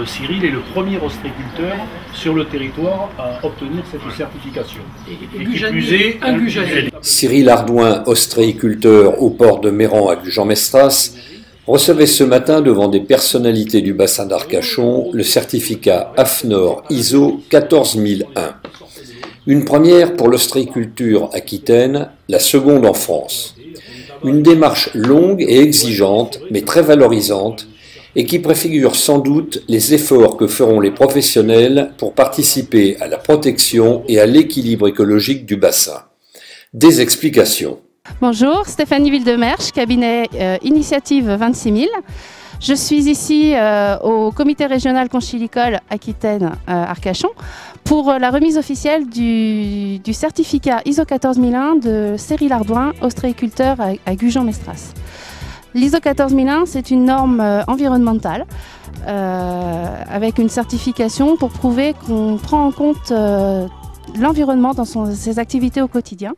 Cyril est le premier ostréiculteur sur le territoire à obtenir cette certification. Et qui plus est, un Gujanais. Cyril Ardouin, ostréiculteur au port de Méran à Gujan-Mestras, recevait ce matin devant des personnalités du bassin d'Arcachon le certificat AFNOR ISO 14001. Une première pour l'ostréiculture aquitaine, la seconde en France. Une démarche longue et exigeante, mais très valorisante, et qui préfigure sans doute les efforts que feront les professionnels pour participer à la protection et à l'équilibre écologique du bassin. Des explications. Bonjour, Stéphanie Wildemersch, cabinet Initiative 26000. Je suis ici au comité régional conchylicole Aquitaine Arcachon pour la remise officielle du certificat ISO 14001 de Cyril Ardouin, ostréiculteur à Gujan-Mestras. L'ISO 14001, c'est une norme environnementale avec une certification pour prouver qu'on prend en compte l'environnement dans ses activités au quotidien,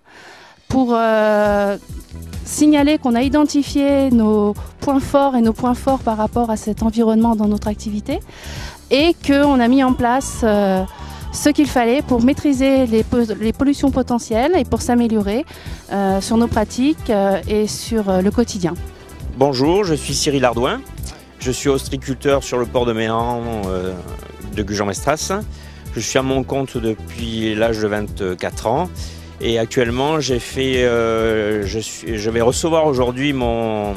pour signaler qu'on a identifié nos points forts et nos points forts par rapport à cet environnement dans notre activité et qu'on a mis en place ce qu'il fallait pour maîtriser les pollutions potentielles et pour s'améliorer sur nos pratiques et sur le quotidien. Bonjour, je suis Cyril Ardouin, je suis ostréiculteur sur le port de Méran de Gujan-Mestras. Je suis à mon compte depuis l'âge de 24 ans et actuellement je vais recevoir aujourd'hui mon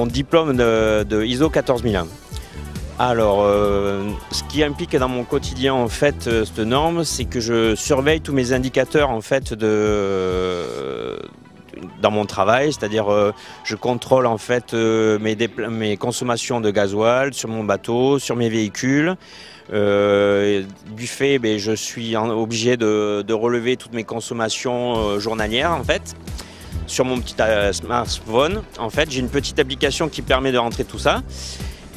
diplôme de ISO 14001. Alors, ce qui implique dans mon quotidien en fait cette norme, c'est que je surveille tous mes indicateurs en fait dans mon travail, c'est-à-dire je contrôle en fait mes consommations de gasoil sur mon bateau, sur mes véhicules. Du fait, je suis obligé de relever toutes mes consommations journalières en fait. Sur mon petit smartphone, en fait, j'ai une petite application qui permet de rentrer tout ça.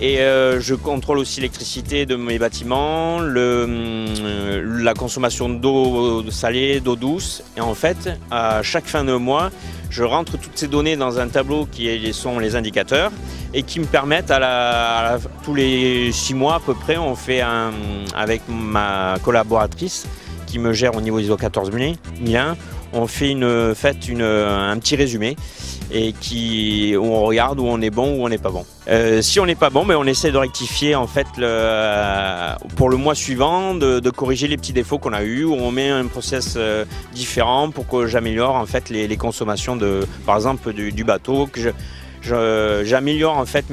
Et je contrôle aussi l'électricité de mes bâtiments, la consommation d'eau salée, d'eau douce. Et en fait, à chaque fin de mois, je rentre toutes ces données dans un tableau qui sont les indicateurs et qui me permettent tous les 6 mois à peu près, on fait avec ma collaboratrice qui me gère au niveau ISO 14001, on fait un petit résumé et où on regarde où on est bon ou on n'est pas bon. Si on n'est pas bon, on essaie de rectifier en fait pour le mois suivant, de corriger les petits défauts qu'on a eu, où on met un process différent pour que j'améliore en fait les consommations par exemple du bateau, que j'améliore en fait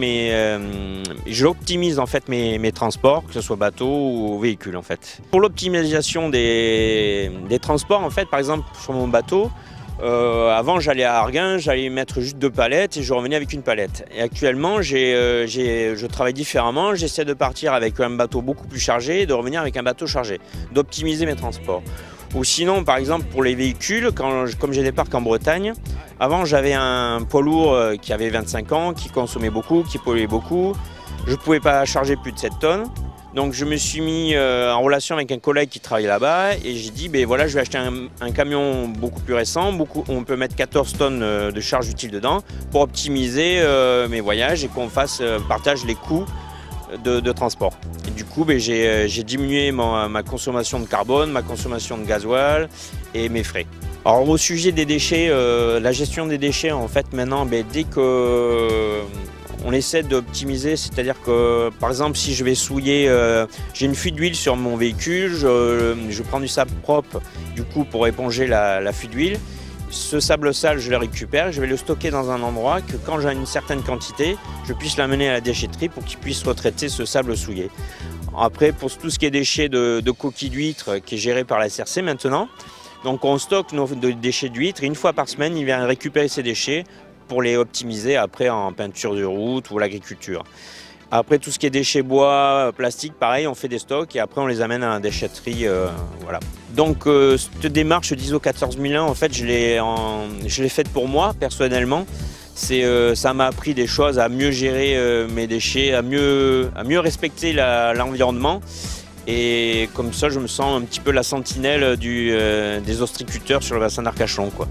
j'optimise en fait mes transports, que ce soit bateau ou véhicule en fait. Pour l'optimisation des transports en fait, par exemple sur mon bateau, avant j'allais à Arguin, j'allais mettre juste 2 palettes et je revenais avec une palette. Et actuellement je travaille différemment, j'essaie de partir avec un bateau beaucoup plus chargé et de revenir avec un bateau chargé, d'optimiser mes transports. Ou sinon par exemple pour les véhicules, comme j'ai des parcs en Bretagne, avant j'avais un poids lourd qui avait 25 ans, qui consommait beaucoup, qui polluait beaucoup, je ne pouvais pas charger plus de 7 tonnes. Donc je me suis mis en relation avec un collègue qui travaillait là-bas et j'ai dit voilà, je vais acheter un camion beaucoup plus récent, on peut mettre 14 tonnes de charge utile dedans pour optimiser mes voyages et qu'on partage les coûts de transport. Et du coup j'ai diminué ma consommation de carbone, ma consommation de gasoil et mes frais. Alors au sujet des déchets, la gestion des déchets en fait maintenant, dès que on essaie d'optimiser, c'est-à-dire que par exemple si je vais souiller, j'ai une fuite d'huile sur mon véhicule, je prends du sable propre du coup pour éponger la fuite d'huile. Ce sable sale je le récupère, je vais le stocker dans un endroit que quand j'ai une certaine quantité, je puisse l'amener à la déchetterie pour qu'ils puissent retraiter ce sable souillé. Après pour tout ce qui est déchets de coquilles d'huîtres qui est géré par la SRC maintenant, donc on stocke nos déchets d'huîtres et une fois par semaine il vient récupérer ces déchets pour les optimiser après en peinture de route ou l'agriculture. Après tout ce qui est déchets bois, plastique, pareil, on fait des stocks et après on les amène à la déchetterie. Voilà. Donc cette démarche d'ISO 14001, en fait, je l'ai faite pour moi personnellement. Ça m'a appris des choses, à mieux gérer mes déchets, à mieux respecter l'environnement. Et comme ça, je me sens un petit peu la sentinelle des ostréiculteurs sur le bassin d'Arcachon, quoi.